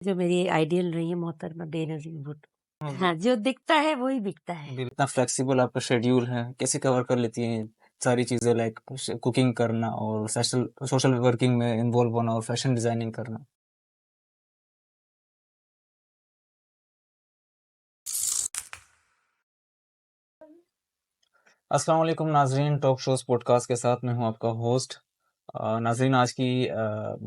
जो मेरी आइडियल रही है मोहतरमा बेनज़ीर भुट्टो। हाँ, हाँ, जो दिखता है वही बिकता है। इतना फ्लेक्सिबल आपका शेड्यूल है, कैसे कवर कर लेती हैं सारी चीज़ें लाइक कुकिंग करना और सोशल सोशल वर्किंग में इन्वॉल्व होना और फैशन डिज़ाइनिंग करना? अस्सलाम वालेकुम नाज़रीन, टॉक शोज़ पॉडकास्ट के साथ मैं हूं आपका होस्ट। नाज़रीन, आज की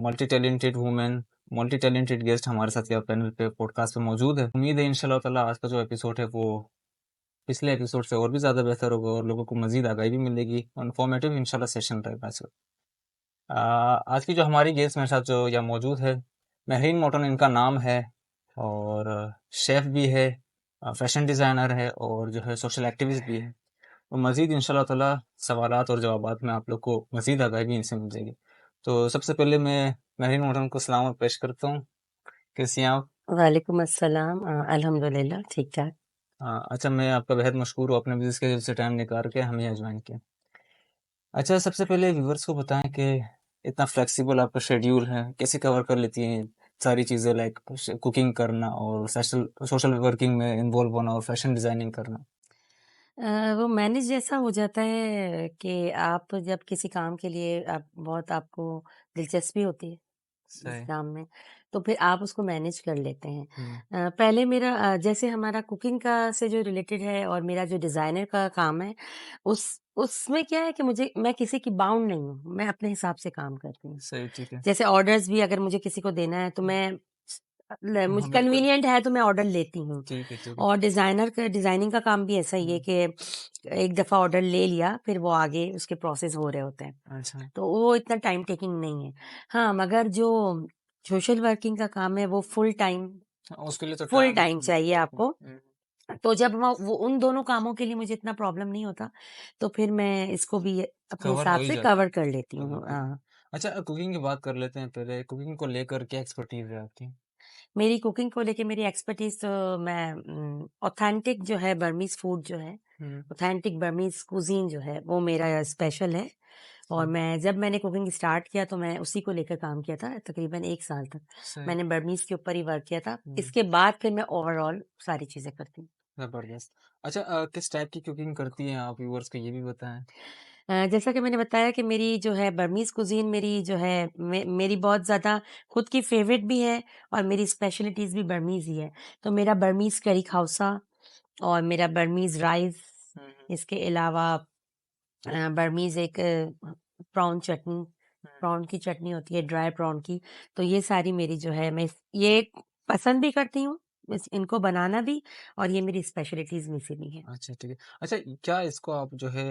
multi talented women, multi talented guest हमारे साथ यहाँ पैनल पे पॉडकास्ट पे मौजूद है। उम्मीद है इंशाल्लाह ताला आज का जो एपिसोड है वो पिछले एपिसोड से और भी ज़्यादा बेहतर होगा और लोगों को मज़ीद आगाही भी मिलेगी। इन्फॉर्मेटिव इंशाल्लाह सेशन रहेगा आज का। आज की जो हमारी गेस्ट मेरे साथ जो यहाँ मौजूद है, महरीन मोटन इनका नाम है और शेफ़ भी है, फैशन डिज़ाइनर है और जो है सोशल एक्टिविस्ट भी है। और मज़ीद इंशाल्लाह ताला सवालात और जवाबात में आप लोग को मज़ीद आगाही भी इनसे मिल जाएगी। तो सबसे पहले मैं महरीन मोटन को सलाम पेश करता हूँ। कैसी हैं आप? वालेकुम अस्सलाम। अल्हम्दुलिल्लाह ठीक-ठाक। अच्छा, मैं आपका बेहद मशहूर हूँ, अपने बिज़ी स्केड्यूल से टाइम निकाल के हमें यहाँ ज्वाइन किया। अच्छा, सबसे पहले व्यूअर्स को बताएं कि इतना फ्लेक्सिबल आपका शेड्यूल है, कैसे कवर कर लेती हैं सारी चीज़ें लाइक कुकिंग करना और सोशल सोशल वर्किंग में इन्वॉल्व होना और फैशन डिज़ाइनिंग करना? वो मैनेज जैसा हो जाता है कि आप जब किसी काम के लिए आप बहुत आपको दिलचस्पी होती है उस सही। काम में, तो फिर आप उसको मैनेज कर लेते हैं। हुँ। पहले मेरा जैसे हमारा कुकिंग का से जो रिलेटेड है और मेरा जो डिज़ाइनर का काम है, उसमें क्या है कि मैं किसी की बाउंड नहीं हूँ, मैं अपने हिसाब से काम करती हूँ। सही, ठीक है। जैसे ऑर्डर्स भी अगर मुझे किसी को देना है तो हुँ। मुझे हाँ, बिल्कुल। कन्वीनिएंट है तो मैं ऑर्डर लेती हूँ। ठीक है, ठीक है। और डिज़ाइनिंग का काम भी ऐसा ही है हुँ। कि एक दफ़ा ऑर्डर ले लिया, फिर वो आगे उसके प्रोसेस हो रहे होते हैं। अच्छा। तो वो इतना टाइम टेकिंग नहीं है। हाँ, मगर जो सोशल वर्किंग का काम है वो उसके लिए तो फुल टाइम टाइम चाहिए आपको। हुँ। तो जब वो उन दोनों कामों के लिए मुझे इतना प्रॉब्लम नहीं होता, तो फिर मैं इसको भी अपने कवर हो हिसाब ही से जाता कवर कर लेती कवर हूँ। कर अच्छा, कुकिंग की बात कर लेते हैं पहले। कुकिंग को लेकर क्या एक्सपर्टीज़ है आपकी? मेरी कुकिंग को लेके मेरी एक्सपर्टीज़ तो ऑथेंटिक जो है बर्मीज़ फूड जो है, हुँ। ऑथेंटिक बर्मीज़ कुज़ीन जो है, वो मेरा स्पेशल है। और सही, जब मैंने कुकिंग स्टार्ट किया तो मैं उसी को लेकर काम किया था, तकरीबन 1 साल तक। सही। मैंने बर्मीज़ के ऊपर ही वर्क किया था। हुँ। इसके बाद फिर मैं ओवरऑल सारी चीज़ें करती हूँ। ज़बरदस्त। अच्छा, किस टाइप की कुकिंग करती हैं आप? व्यूअर्स को ये भी बताएँ। जैसा कि मैंने बताया कि मेरी जो है बर्मीज़ कुज़ीन मेरी जो है मेरी बहुत ज़्यादा खुद की फ़ेवरेट भी है और मेरी स्पेशलिटीज़ भी बर्मीज़ ही है। तो मेरा बर्मीज़ करी खाउसा और मेरा बर्मीज़ राइस, हुँ, हुँ, इसके अलावा बर्मीज़ एक प्रॉन चटनी, हुँ। प्रॉन की चटनी होती है ड्राई प्रॉन की। तो ये सारी मेरी जो है ये पसंद भी करती हूँ, इनको बनाना भी, और ये मेरी स्पेशलिटीज़ में से भी है। अच्छा, ठीक है। अच्छा, क्या इसको आप जो है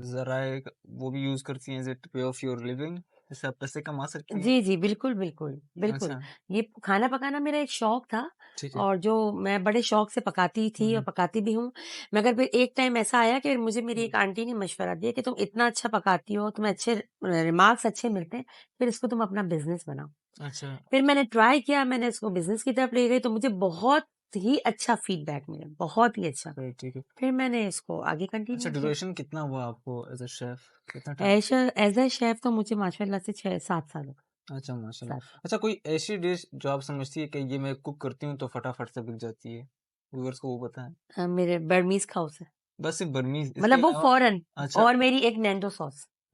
ज़राए वो भी यूज़ करती हैं, is it way of your living? इससे आप पैसे कमा सकती हैं? जी, जी, बिल्कुल, बिल्कुल, बिल्कुल। अच्छा, ये खाना पकाना मेरा एक शौक था ठीक है। और जो मैं बड़े शौक से पकाती हुँ, थी और हुँ, पकाती भी हूँ। मगर फिर एक टाइम ऐसा आया कि मुझे मेरी हुँ। एक आंटी ने मशवरा दिया कि तुम इतना अच्छा पकाती हो, तुम्हें अच्छे रिमार्क्स अच्छे मिलते हैं, फिर इसको तुम अपना बिज़नेस बनाओ। अच्छा, फिर मैंने ट्राई किया, मैंने इसको बिज़नेस की तरफ ले गई तो मुझे बहुत ही अच्छा फीडबैक मिला, बहुत ही अच्छा। सही, ठीक है। फिर मैंने इसको आगे अच्छा, कंटिन्यू किया। ड्यूरेशन कितना हुआ आपको एज़ अ शेफ़? कितना टाइम? एज़ अ शेफ़ तो मुझे माशाल्लाह से 6-7 साल हो गए, अच्छा, माशाल्लाह। 7 साल। अच्छा, कोई ऐसी डिश जो आप समझती है कि ये मैं कुक करती हूँ तो फटाफट से बिक जाती है? व्यूअर्स को वो बताएँ। मेरे बर्मीज़ खाउस है। बस सिर्फ़ बर्मीज़, इसके मतलब वो अलावा? फ़ौरन। अच्छा, और मेरी एक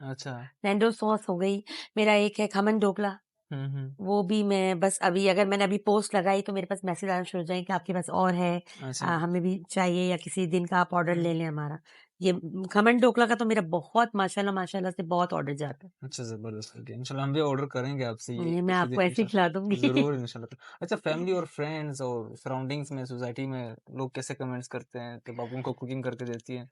अच्छा। नैंडो सॉस हो गई, मेरा एक है खमन ढोकला, हुँ, हुँ। वो भी मैं बस अभी अगर मैंने अभी पोस्ट लगाई तो मेरे पास मैसेज आना शुरू हो जाएँ कि आपके पास और है, अच्छा। हमें भी चाहिए या किसी दिन का आप ऑर्डर हुँ। ले लें हमारा। ये खमन ढोकला का तो मेरा बहुत माशाल्लाह माशाल्लाह से बहुत ऑर्डर जाता है। अच्छा, ज़बरदस्त, ओके। इंशाल्लाह हम भी ऑर्डर करेंगे आपसे ये ये मैं किसी आपको दिन ऐसे ही खिला दूँगी। ज़रूर इंशाल्लाह। अच्छा, फैमिली और फ्रेंड्स और सराउंडिंग्स में, सोसाइटी में लोग कैसे कमेंट्स करते हैं कि आप उनको कुकिंग करके देती हैं?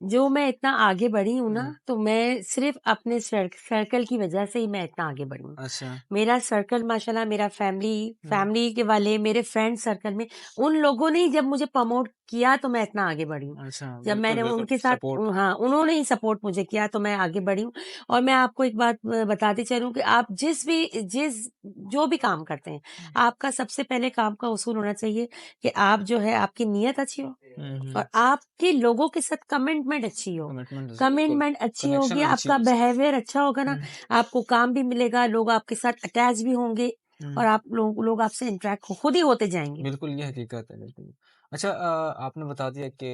जो मैं इतना आगे बढ़ी हूँ ना, हुँ। तो मैं सिर्फ़ अपने सर्कल की वजह से ही मैं इतना आगे बढ़ी हूँ। अच्छा। मेरा सर्कल माशाल्लाह मेरा हुँ। फैमिली के वाले मेरे फ्रेंड सर्कल में उन लोगों ने ही जब मुझे प्रमोट किया तो मैं इतना आगे बढ़ी हूँ। अच्छा, जब बिल्कुल, मैंने बिल्कुल, उनके साथ सपोर्ट। हाँ, उन्होंने ही सपोर्ट मुझे किया तो मैं आगे बढ़ी हूँ। और मैं आपको एक बात बताती चलूँ कि आप जो भी काम करते हैं, हुँ, आपका सबसे पहले काम का उसूल होना चाहिए कि आप जो है आपकी नीयत अच्छी हो हुँ, और हुँ। आपके लोगों के साथ कमिटमेंट अच्छी हो। कमिटमेंट जी, बिल्कुल। कमिटमेंट अच्छी होगी, कनेक्शन अच्छी आपका हो सकती बिहेवियर अच्छा होगा ना, हुँ, आपको काम भी मिलेगा, लोग आपके साथ अटैच भी होंगे। और आप लोग आपसे इंटरेक्ट खुद ही होते जाएंगे। बिल्कुल ये हकीकत है, बिल्कुल। अच्छा, आपने बता दिया कि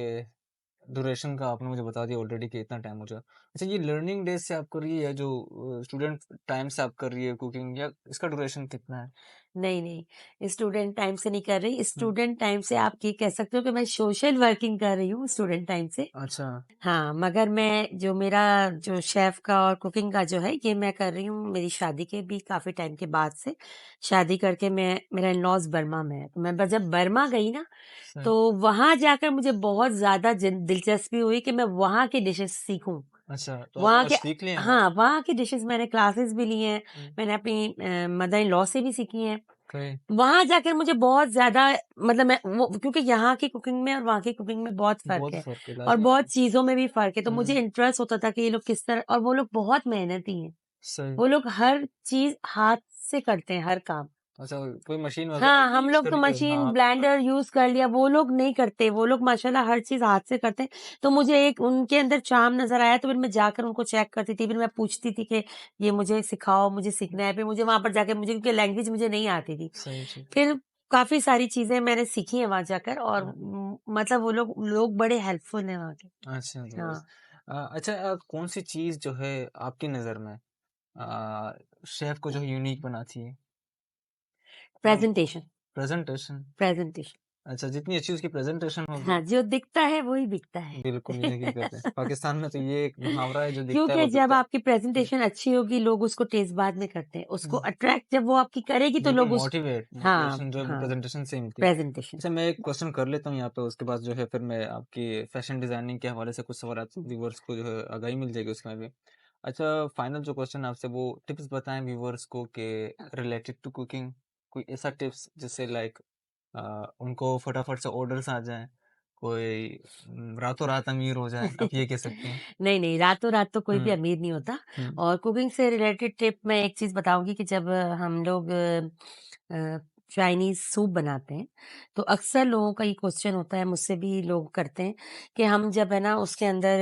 ड्यूरेशन का आपने मुझे बता दिया ऑलरेडी कि इतना टाइम हो जाएगा। अच्छा, ये लर्निंग डेज से आप कर रही है जो स्टूडेंट टाइम से आप कर रही है कुकिंग, या इसका ड्यूरेशन कितना है? नहीं, नहीं, स्टूडेंट टाइम से नहीं कर रही। हुँ। स्टूडेंट टाइम से आप ये कह सकते हो कि मैं सोशल वर्किंग कर रही हूँ स्टूडेंट टाइम से। अच्छा। हाँ, मगर मैं जो मेरा जो शेफ़ का और कुकिंग का जो है, ये मैं कर रही हूँ मेरी शादी के भी काफ़ी टाइम के बाद से। शादी करके मैं मेरा इन-लॉज़ बर्मा में है, तो मैं ब जब बर्मा गई ना, सही। तो वहाँ जाकर मुझे बहुत ज़्यादा दिलचस्पी हुई कि मैं वहाँ की डिशेज़ सीखूँ। अच्छा, तो आप वहाँ आज के सीख लिए हैं वहाँ? हाँ, वहाँ की डिशेज़ मैंने क्लासेस भी ली हैं, हुँ। मैंने अपनी मदर इन लॉ से भी सीखी हैं। सही। वहाँ जाकर मुझे बहुत ज़्यादा मतलब मैं वो क्योंकि यहाँ की कुकिंग में और वहाँ की कुकिंग में बहुत फ़र्क बहुत है फ़र्क है, और बहुत लाजवाब। चीज़ों में भी फ़र्क है, तो मुझे हुँ। इंटरेस्ट होता था कि ये लोग किस तरह और वो लोग बहुत मेहनती हैं। सही। वो लोग हर चीज़ हाथ से करते हैं, हर काम। अच्छा, कोई मशीन वग़ैरह हाँ, नहीं हम यूज़ लोग तो करके मशीन, हाथ से ब्लेंडर यूज़ कर लिया, वो लोग नहीं करते, वो लोग माशाल्लाह हर चीज़ हाथ से करते हैं। तो मुझे एक उनके अंदर चार्म नज़र आया, तो फिर मैं जाकर उनको चेक करती थी, फिर मैं पूछती थी कि ये मुझे सिखाओ, मुझे सीखना है। फिर मुझे वहाँ पर जाके मुझे क्योंकि लैंग्वेज मुझे नहीं आती थी। सही, सही। फिर काफ़ी सारी चीज़ें मैंने सीखी हैं वहाँ जाकर और हुँ। मतलब वो लोग बड़े हेल्पफुल हैं वहाँ के। अच्छा दोस्त। हाँ, अच्छा, कौन-सी चीज़ जो है आपकी नज़र में शेफ़ को जो है यूनिक बनाती है? मतलब प्रेज़ेंटेशन, प्रेज़ेंटेशन। प्रेज़ेंटेशन। अच्छा, जितनी अच्छी उसकी प्रेज़ेंटेशन होगी, हाँ, जो दिखता है वही बिकता है। बिल्कुल ये हकीकत है। पाकिस्तान में तो ये एक मुहावरा है, जो दिखता है क्योंकि वो जब बिकता है। आपकी प्रेज़ेंटेशन अच्छी होगी, लोग उसको टेस्ट बाद में करते हैं। उसको हुँ। अट्रैक्ट जब वो आपकी करेगी तो बिल्कुल लोग उस हाँ, मोटिवेशन जो है हाँ, प्रेज़ेंटेशन से ही मिलती है। प्रेज़ेंटेशन। अच्छा, मैं एक क्वेश्चन कर लेता हूँ यहाँ पे, उसके बाद जो है फिर मैं आपकी फैशन डिज़ाइनिंग के हवाले से कुछ सवालात व्यूअर्स को जो है आगाही मिल जाएगी उसमें भी। अच्छा, फाइनल जो क्वेश्चन आपसे, वो टिप्स बताएँ व्यूअर्स को कि रिलेटेड टू कुकिंग, कोई ऐसा टिप्स जिससे लाइक उनको फटाफट से ऑर्डर्स आ जाएँ, कोई रातों-रात अमीर हो जाए, आप ये कह सकती हैं। नहीं, नहीं, रातों-रात तो कोई भी हुँ, अमीर नहीं होता हुँ, और कुकिंग से रिलेटेड टिप मैं एक चीज़ बताऊँगी कि जब हम लोग चाइनीज़ सूप बनाते हैं, तो अक्सर लोगों का ये क्वेश्चन होता है, मुझसे भी लोग करते हैं कि हम जब है ना उसके अंदर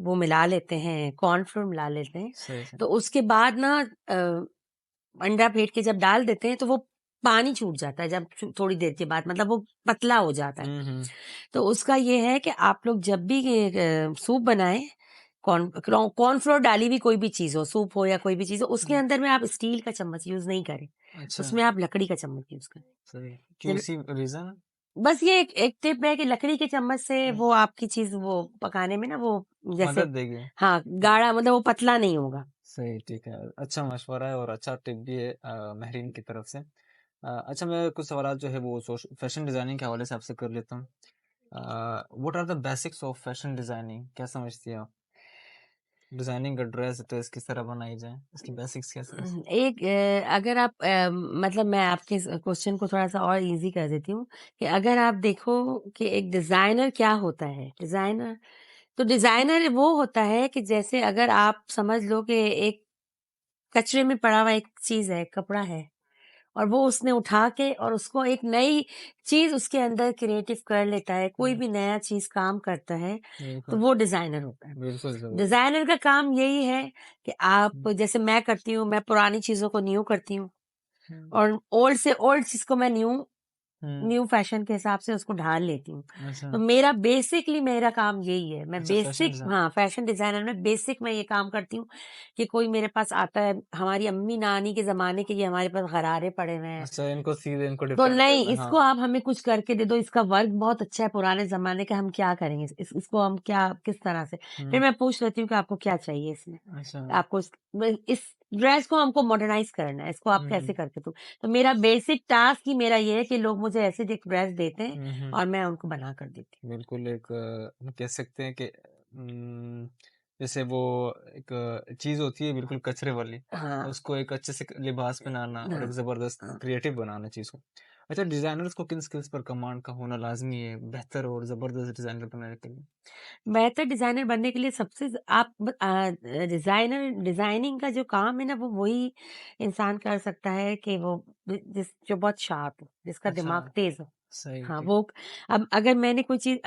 वो मिला लेते हैं, कॉर्न फ्लोर मिला लेते हैं, सही, सही। तो उसके बाद ना अंडा फेंट के जब डाल देते हैं, तो वो पानी छूट जाता है जब थोड़ी देर के बाद मतलब वो पतला हो जाता है। हुँ, हुँ, तो उसका ये है कि आप लोग जब भी सूप बनाएँ, कॉर्नफ्लोर डाली हुई कोई भी चीज़ हो, सूप हो या कोई भी चीज़ हो, उसके हुँ। अंदर में आप स्टील का चम्मच यूज़ नहीं करें। अच्छा, उसमें आप लकड़ी का चम्मच यूज़ करें। सही। क्यों, जब इसी रीज़न? बस ये एक एक टिप है कि लकड़ी के चम्मच से हुँ, वो आपकी चीज़ वो पकाने में ना वो जैसे मदद देगी। हाँ, गाढ़ा मतलब वो पतला नहीं होगा। सही, ठीक है। अच्छा मशवरा है और अच्छा टिप भी है महरीन की तरफ से। अच्छा, मैं कुछ सवालात जो है वो फैशन डिज़ाइनिंग के हवाले से आपसे कर लेता हूँ। What are the basics of fashion designing? क्या समझती हैं आप? डिज़ाइनिंग अ ड्रेस किस तरह बनाई जाए? इसकी बेसिक्स क्या समझती हैं? एक अगर आप मतलब मैं आपके इस क्वेश्चन को थोड़ा-सा और ईज़ी कर देती हूँ कि अगर आप देखो कि एक डिज़ाइनर क्या होता है? डिज़ाइनर वो होता है कि जैसे अगर आप समझ लो कि एक कचरे में पड़ा हुआ एक चीज़ है, कपड़ा है और वो उसने उठा के और उसको एक नई चीज़ उसके अंदर क्रिएटिव कर लेता है, कोई हुँ, भी नया चीज़ काम करता है, तो बिल्कुल, वो डिज़ाइनर होता है। बिल्कुल ज़बरदस्त। डिज़ाइनर का काम यही है कि हुँ, आप जैसे मैं करती हूँ, मैं पुरानी चीज़ों को न्यू करती हूँ हुँ, और ओल्ड से ओल्ड चीज़ को मैं न्यू हुँ, न्यू फैशन के हिसाब से उसको ढाल लेती हूँ। अच्छा, तो मेरा बेसिकली मेरा काम यही है। मैं अच्छा फैशन बेसिक डिज़ाइन। हाँ, फैशन डिज़ाइनर में बेसिक मैं ये काम करती हूँ कि कोई मेरे पास आता है, हमारी अम्मी-नानी के ज़माने के ये हमारे पास गरारे पड़े हुए हैं। अच्छा, इनको सीधे इनको तो डिफ़रेंट नहीं, करना, हाँ। इसको आप हमें कुछ करके दे दो, इसका वर्क बहुत अच्छा है पुराने ज़माने का, हम क्या करेंगे? इसको हम क्या किस तरह से? फिर हुँ, मैं पूछ लेती हूँ कि आपको क्या चाहिए इसमें? अच्छा। आपको इस ड्रेस को हमको मॉडर्नाइज़ करना है, इसको आप हुँ, कैसे हुँ, करके दूँ? तो मेरा बेसिक टास्क ही मेरा ये है कि लोग मुझे ऐसे ड्रेस देते हैं हुँ, हुँ। और मैं उनको बना कर देती बिल्कुल एक हम कह सकते हैं कि जैसे वो एक चीज़ होती है बिल्कुल कचरे वाली, हूँ। हाँ, उसको एक अच्छे से लिबास पहनाना और एक हाँ, ज़बरदस्त हाँ। क्रिएटिव बनाना चीज़ को। अच्छा, डिज़ाइनर्स को किन स्किल्स पर कमांड का होना लाज़मी है, बेहतर और ज़बरदस्त डिज़ाइनर बनने के लिए? बेहतर डिज़ाइनर बनने के लिए सबसे डिज़ाइनिंग का जो काम है ना, वो वही इंसान कर सकता है कि वो जो बहुत शार्प हो, जिसका अच्छा, दिमाग तेज़ हो। सही, हाँ, ठीक। वो अब अगर मैंने कोई चीज़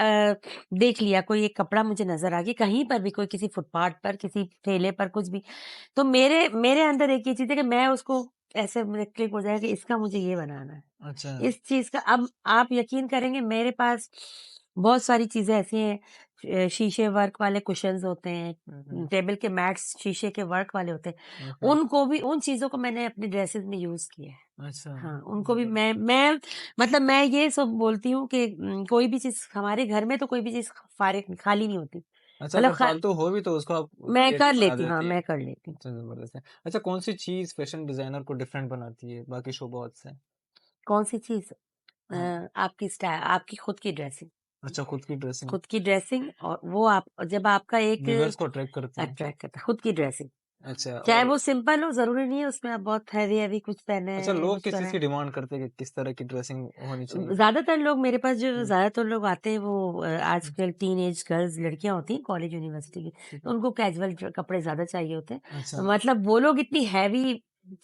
देख लिया, कोई एक कपड़ा मुझे नज़र आ गया, कहीं पर भी कोई किसी फुटपाथ पर, किसी ठेले पर कुछ भी, तो मेरे मेरे अंदर एक ये चीज़ है कि मैं उसको ऐसे मुझे क्लिक हो जाए कि इसका मुझे ये बनाना है। अच्छा। इस चीज़ का अब आप यकीन करेंगे मेरे पास बहुत सारी चीज़ें ऐसी हैं शीशे वर्क वाले कुशन्स होते हैं, टेबल के मैट्स शीशे के वर्क वाले होते हैं। ओके। उनको भी उन चीज़ों को मैंने अपनी ड्रेसेज़ में यूज़ किया है। अच्छा, हाँ, उनको भी ज़बरदस्त। मैं मतलब मैं ये सब बोलती हूँ कि कोई भी चीज़ हमारे घर में तो कोई भी चीज़ फारिग खाली नहीं होती। अच्छा, मतलब अगर फालतू हो भी तो उसको आप मैं कर क्रिएटिव बना लेती हूँ, हाँ, देती हैं। मैं कर लेती हूँ। अच्छा, ज़बरदस्त है। अच्छा, कौन-सी चीज़ फैशन डिज़ाइनर को डिफरेंट बनाती है बाकी शोबॉत से? कौन-सी चीज़? हाँ। आपकी आपकी खुद की ड्रेसिंग। अच्छा, खुद की ड्रेसिंग। खुद की ड्रेसिंग और वो आप जब आपका एक व्यूअर्स को अट्रैक्ट करती है। अट्रैक्ट करता है, खुद की ड्रेसिंग। अच्छा, चाहे और वो सिंपल हो, ज़रूरी नहीं है उसमें आप बहुत हेवी-हेवी कुछ पहने अच्छा, हैं या लोग कुछ किस चीज़ पहने की डिमांड करते हैं कि किस तरह की ड्रेसिंग होनी चाहिए? ज़्यादातर लोग मेरे पास जो हुँ, ज़्यादातर लोग आते हैं वो हुँ, आजकल टीनेज गर्ल्स लड़कियाँ होती हैं कॉलेज यूनिवर्सिटी की, ठीक तो है। उनको कैजुअल कपड़े ज़्यादा चाहिए होते अच्छा, हैं। मतलब वो लोग इतनी हैवी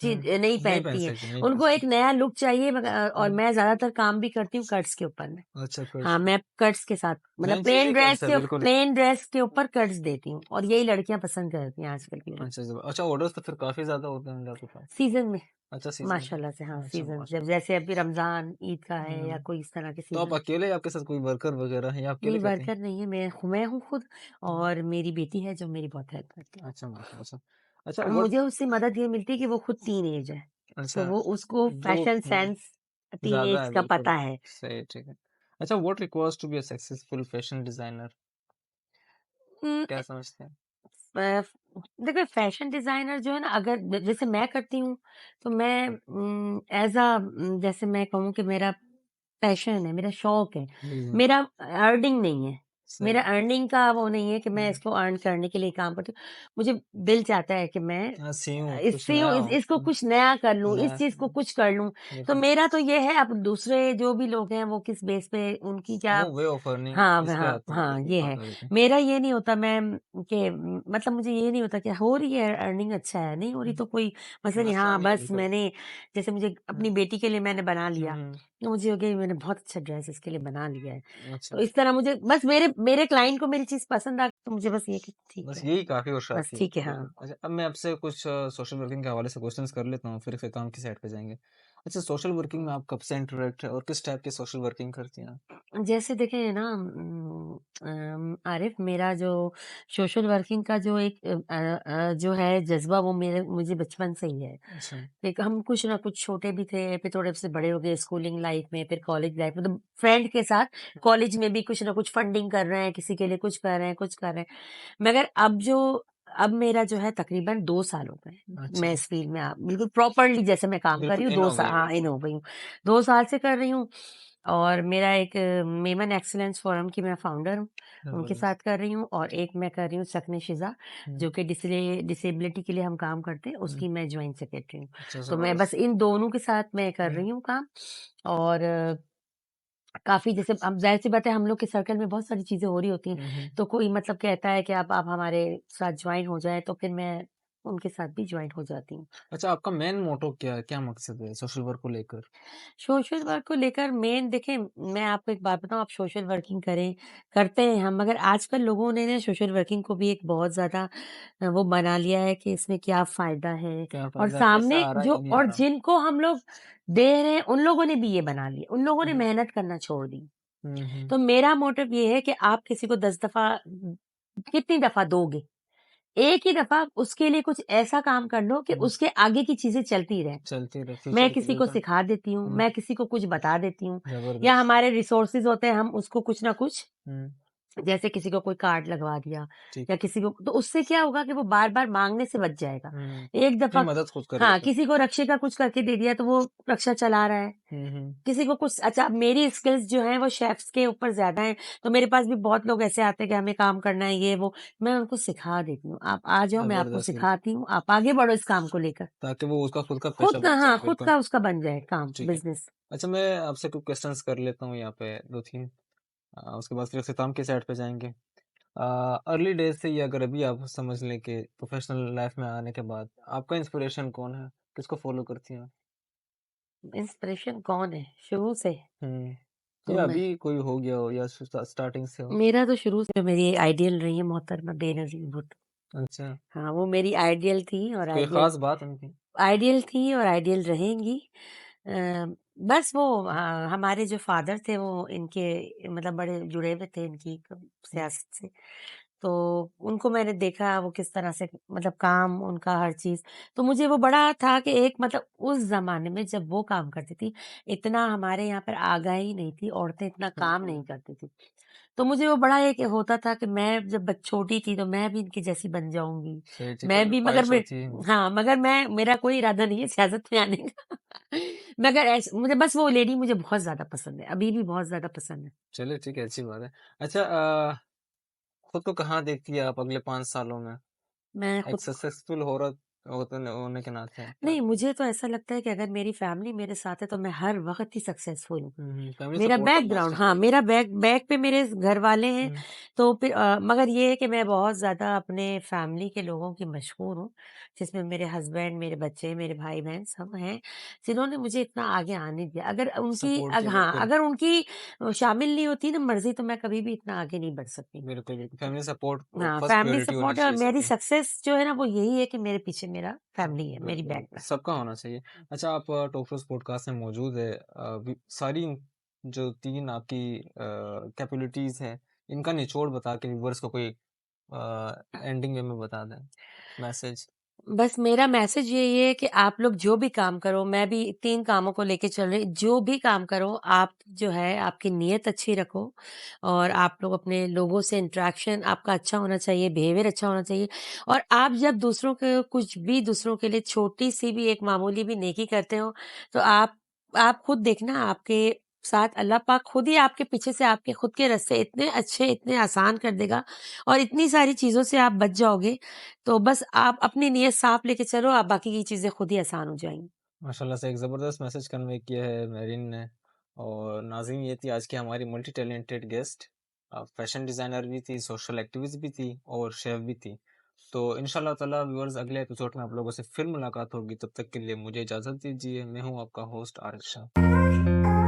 हुँ, चीज़ नहीं नहीं पहन पहनती हैं, सकते, नहीं पहन उनको एक सकते। नया लुक चाहिए और हुँ, मैं ज़्यादातर काम भी करती हूँ कट्स के ऊपर में। अच्छा, हाँ, मैं कट्स के साथ मतलब फैंसी नहीं कट्स है बिल्कुल। प्लेन ड्रेस के ऊपर कट्स देती हूँ और यही लड़कियाँ पसंद करती हैं आजकल की लड़की अच्छा, अच्छा, ऑर्डर्स तो फिर काफ़ी ज़्यादा होते होंगे आपके पास? सीज़न में। अच्छा, सीज़न में। माशाल्लाह से हाँ, अच्छा, सीज़न जब माशाल्लाह। जैसे अभी रमज़ान, ईद का है या हुँ, कोई इस तरह के तो आप सीज़न। अकेले या आपके साथ कोई वर्कर वगैरह है या आप नहीं अकेले करती हैं? वर्कर नहीं है, मैं हूँ खुद हुँ, और मेरी बेटी है जो मेरी बहुत हेल्प करती है। अच्छा, माशाल्लाह, अच्छा। अच्छा, व्हाट मुझे उससे मदद ये मिलती है कि वो खुद टीनेज है, तो अच्छा, वो उसको वो फैशन सेंस ज़्यादा टीनेज है का बिल्कुल, पता है। सही, ठीक है। अच्छा, what requires to be a successful fashion designer? Um, क्या समझते हैं? अ, देखिए फैशन डिज़ाइनर जो है ना अगर जैसे मैं करती हूँ, तो मैं एज़ अ जैसे मैं कहूँ कि मेरा पैशन है, मेरा शौक है, जी, जी, मेरा अर्निंग नहीं है। मेरा सही। अर्निंग का वो नहीं है कि मैं हुँ, इसको अर्न करने के लिए काम करती हूँ। मुझे दिल चाहता है कि मैं हाँ, सीऊँ, कुछ इससे नया हो। इसको कुछ नया कर लूँ, इस नया चीज़ को कुछ कर लूँ। तो बिल्कुल, मेरा तो ये है अब दूसरे जो भी लोग हैं वो किस बेस पे उनकी क्या वो वे ऑफ अर्निंग हाँ, इस पे हाँ, आते हैं, हाँ, बिल्कुल ये है। बता देते हैं। मेरा ये नहीं होता मैं कि मतलब मुझे ये नहीं होता कि हो रही है अर्निंग अच्छा है, नहीं हो रही हुँ, तो कोई मसला नहीं। मसला हाँ, नहीं है, बस बिल्कुल। मैंने जैसे मुझे हुँ, अपनी बेटी के लिए मैंने बना हुँ, लिया, हुँ, तो मुझे हो गया मैंने बहुत अच्छा ड्रेस इसके लिए बना लिया है। अच्छा, तो इस तरह मुझे बस मेरे मेरे क्लाइंट को मेरी चीज़ पसंद आ गई तो मुझे बस ये कि ठीक बस है, यही काफ़ी और बस शाफ़ी है, ठीक है, बिल्कुल। हाँ। अच्छा, अब मैं आपसे कुछ सोशल वर्किंग के हवाले से क्वेश्चंस कर लेता हूँ, फिर काम की साइड पे जाएँगे। अच्छा, सोशल वर्किंग में आप कब से इंटरेक्ट है और किस टाइप की सोशल वर्किंग करती हैं आप? जैसे देखें ना आरिफ मेरा जो सोशल वर्किंग का जो एक जो है जज्बा वो मेरे मुझे बचपन से ही है। अच्छा, एक हम कुछ ना कुछ छोटे भी थे, फिर थोड़े से बड़े हो गए स्कूलिंग लाइफ में, फिर कॉलेज लाइफ में, तो फ्रेंड के साथ कॉलेज में भी कुछ ना कुछ फंडिंग कर रहे हैं, किसी के लिए कुछ कर रहे हैं, कुछ कर रहे हैं। मगर अब मेरा जो है तकरीबन 2 साल हो गए हैं, अच्छा, मैं इस फ़ील्ड में बिल्कुल प्रॉपर्ली जैसे मैं काम कर रही बिल्कुल हूँ इन 2 हो गई हाँ, इन बिल्कुल। हो गई हूँ। 2 साल से कर रही हूँ और मेरा एक मेमन एक्सीलेंस फोरम की मैं फाउंडर हूँ, उनके साथ ज़बरदस्त। कर रही हूँ और एक मैं कर रही हूँ सकने शिज़ा, हुँ, जो कि डिसेबिलिटी के लिए हम काम करते हैं, हुँ, उसकी मैं जॉइंट सेक्रेटरी हूँ। अच्छा, तो मैं बस ज़बरदस्त। इन दोनों के साथ मैं कर हुँ, रही हूँ काम और काफ़ी जैसे अब ज़ाहिर-सी बात है हम लोग के सर्कल में बहुत सारी चीज़ें हो रही होती हैं, हुँ, हुँ। तो कोई मतलब कहता है कि आप हमारे साथ जॉइन हो जाएँ, तो फिर मैं उनके साथ भी जॉइन हो जाती हूँ। अच्छा, आपका मेन मोटो क्या है? क्या मकसद है सोशल वर्क को लेकर? सोशल वर्क को लेकर मेन देखें, मैं आपको एक बात बताऊँ, आप सोशल वर्किंग करें, करते हैं हम, मगर आजकल लोगों ने ना सोशल वर्किंग को भी एक बहुत ज़्यादा वो बना लिया है कि इसमें क्या फ़ायदा है क्या और फ़ायदा? पैसा सामने आ रहा है जो या नहीं आ और रहा? जिनको हम लोग दे रहे हैं, उन लोगों ने भी ये बना लिया, उन लोगों हुँ, ने हुँ, मेहनत करना छोड़ दी। हुँ, हुँ, तो मेरा मोटिव ये है कि आप किसी को 10 दफ़ा कितनी दफ़ा दोगे? एक ही दफ़ा उसके लिए कुछ ऐसा काम कर लो कि हुँ, उसके आगे की चीज़ें चलती रहें। चलती रहे मैं फ्यूचर के किसी लिए को तो सिखा देती हूँ, हुँ, मैं किसी को कुछ बता देती हूँ या ज़बरदस्त। हमारे रिसोर्सेज़ होते हैं, हम उसको कुछ ना कुछ हुँ, जैसे किसी को कोई कार्ड लगवा दिया ठीक या है। किसी को, तो उससे क्या होगा कि वो बार-बार माँगने से बच जाएगा। हुँ, एक अपनी दफ़ा मदद खुद कर हाँ, लेता है। किसी को रक्षे का कुछ करके दे दिया तो वो रक्षा चला रहा है। हुँ, हुँ, किसी को कुछ अच्छा, अब मेरी स्किल्स जो हैं वो शेफ्स के ऊपर ज़्यादा हैं, तो मेरे पास भी बहुत लोग ऐसे आते हैं कि हमें काम करना है ये वो, मैं उनको सिखा देती हूँ। आप आ जाओ, मैं आपको ज़बरदस्त बिल्कुल, सिखाती हूँ, आप आगे बढ़ो इस काम को लेकर। ताकि वो उसका खुद का पेशा खुद का बन हाँ, सके, खुद बिल्कुल, का उसका बन जाए काम, ठीक है। बिज़नेस। अच्छा, मैं आपसे कुछ क्वेश्चंस कर लेता हूँ यहाँ पे 2-3 उसके बाद फिर इख्तिताम की साइड पे जाएँगे। अर्ली डेज़ से या अगर अभी आप समझ लें कि प्रोफ़ेशनल लाइफ़ में आने के बाद आपका इंस्पिरेशन कौन है? किसको फ़ॉलो करती हैं आप? इंस्पिरेशन कौन है? शुरू से हुँ, तो या मैं अभी कोई हो गया हो या स्टार्टिंग से हो? मेरा तो शुरू से मेरी आइडियल रही है मोहतरमा बेनज़ीर भुट्टो। अच्छा, हाँ, वो मेरी आइडियल थी और कोई आइडियल ख़ास बात उनकी? आइडियल थी और आइडियल रहेंगी। बस वो हमारे जो फादर थे वो इनके मतलब बड़े जुड़े हुए थे इनकी सियासत से। तो उनको मैंने देखा वो किस तरह से मतलब काम उनका हर चीज़, तो मुझे वो बड़ा था कि एक मतलब उस ज़माने में जब वो काम करती थी, इतना हमारे यहाँ पर आगाही नहीं थी, औरतें इतना काम नहीं करती थी। तो मुझे वो बड़ा एक होता था कि मैं जब छोटी थी तो मैं भी इनकी जैसी बन जाऊँगी। सही थी, मैं काफ़ी भी मगर ख्वाहिश मैं होती है। हाँ, मगर मेरा कोई इरादा नहीं है सियासत में आने का। मगर मुझे बस वो लेडी मुझे बहुत ज़्यादा पसंद है, अभी भी बहुत ज़्यादा पसंद है। चलिए ठीक है, अच्छी बात है। अच्छा खुद को कहाँ देखती है आप अगले 5 सालों में? मैं एक खुद सक्सेसफुल औरत होने के नाते क्या? नहीं, मुझे तो ऐसा लगता है कि अगर मेरी फैमिली मेरे साथ है तो मैं हर वक़्त ही सक्सेसफुल हूँ। फैमिली मेरा सपोर्ट तो बैकग्राउंड मस्ट है। हाँ, मेरा बैक पे मेरे घर वाले हैं, हुँ, तो फिर मगर ये है कि मैं बहुत ज़्यादा अपने फैमिली के लोगों की मशहूर हूँ, जिसमें मेरे हस्बैंड, मेरे बच्चे, मेरे भाई-बहन सब हैं, जिन्होंने मुझे इतना आगे आने दिया। अगर उनकी सपोर्ट किया हाँ, बिल्कुल। अगर उनकी शामिल नहीं होती ना मर्ज़ी तो मैं कभी भी इतना आगे नहीं बढ़ सकती। बिल्कुल, बिल्कुल। फैमिली सपोर्ट हाँ, फर्स्ट फैमिली प्रायोरिटी होनी सपोर्ट है और चाहिए मेरी सबकी। सक्सेस जो है ना वो यही है कि मेरे पीछे मेरा फैमिली है, मेरी बिल्कुल, बिल्कुल। बैक सबका होना चाहिए। अच्छा आप टॉक शोज़ पॉडकास्ट में मौजूद है। सारी जो 3 आपकी कैपेबिलिटीज़ हैं, इनका निचोड़ बता के व्यूअर्स को कोई एंडिंग वे में बता दें, मैसेज। बस मेरा मैसेज यही है कि आप लोग जो भी काम करो, मैं भी 3 कामों को लेके चल रही जो भी काम करो, आप जो है आपकी नीयत अच्छी रखो और आप लोग अपने लोगों से इंटरेक्शन आपका अच्छा होना चाहिए, बिहेवियर अच्छा होना चाहिए और आप जब दूसरों के कुछ भी दूसरों के लिए छोटी-सी भी एक मामूली भी नेकी करते हो, तो आप खुद देखना आपके साथ अल्लाह पाक खुद ही आपके पीछे से आपके खुद के रास्ते इतने अच्छे, इतने आसान कर देगा और इतनी सारी चीज़ों से आप बच जाओगे तो बस आप अपनी नीयत साफ लेके चलो, आप बाकी की चीज़ें खुद ही आसान हो जाएँगी। माशाल्लाह से एक ज़बरदस्त मैसेज कन्वे किया है मेरिन ने। और नाज़रीन ये थी आज की हमारी multi talented guest. Fashion designer भी थी, सोशल एक्टिविस्ट भी थी और शेफ़ भी थी। तो इंशाल्लाह ताला व्यूअर्स अगले एपिसोड में आप लोगों से फिर मुलाकात होगी। तब तक के लिए मुझे इजाज़त दीजिए। मैं हूँ आपका होस्ट आरिफ शाह।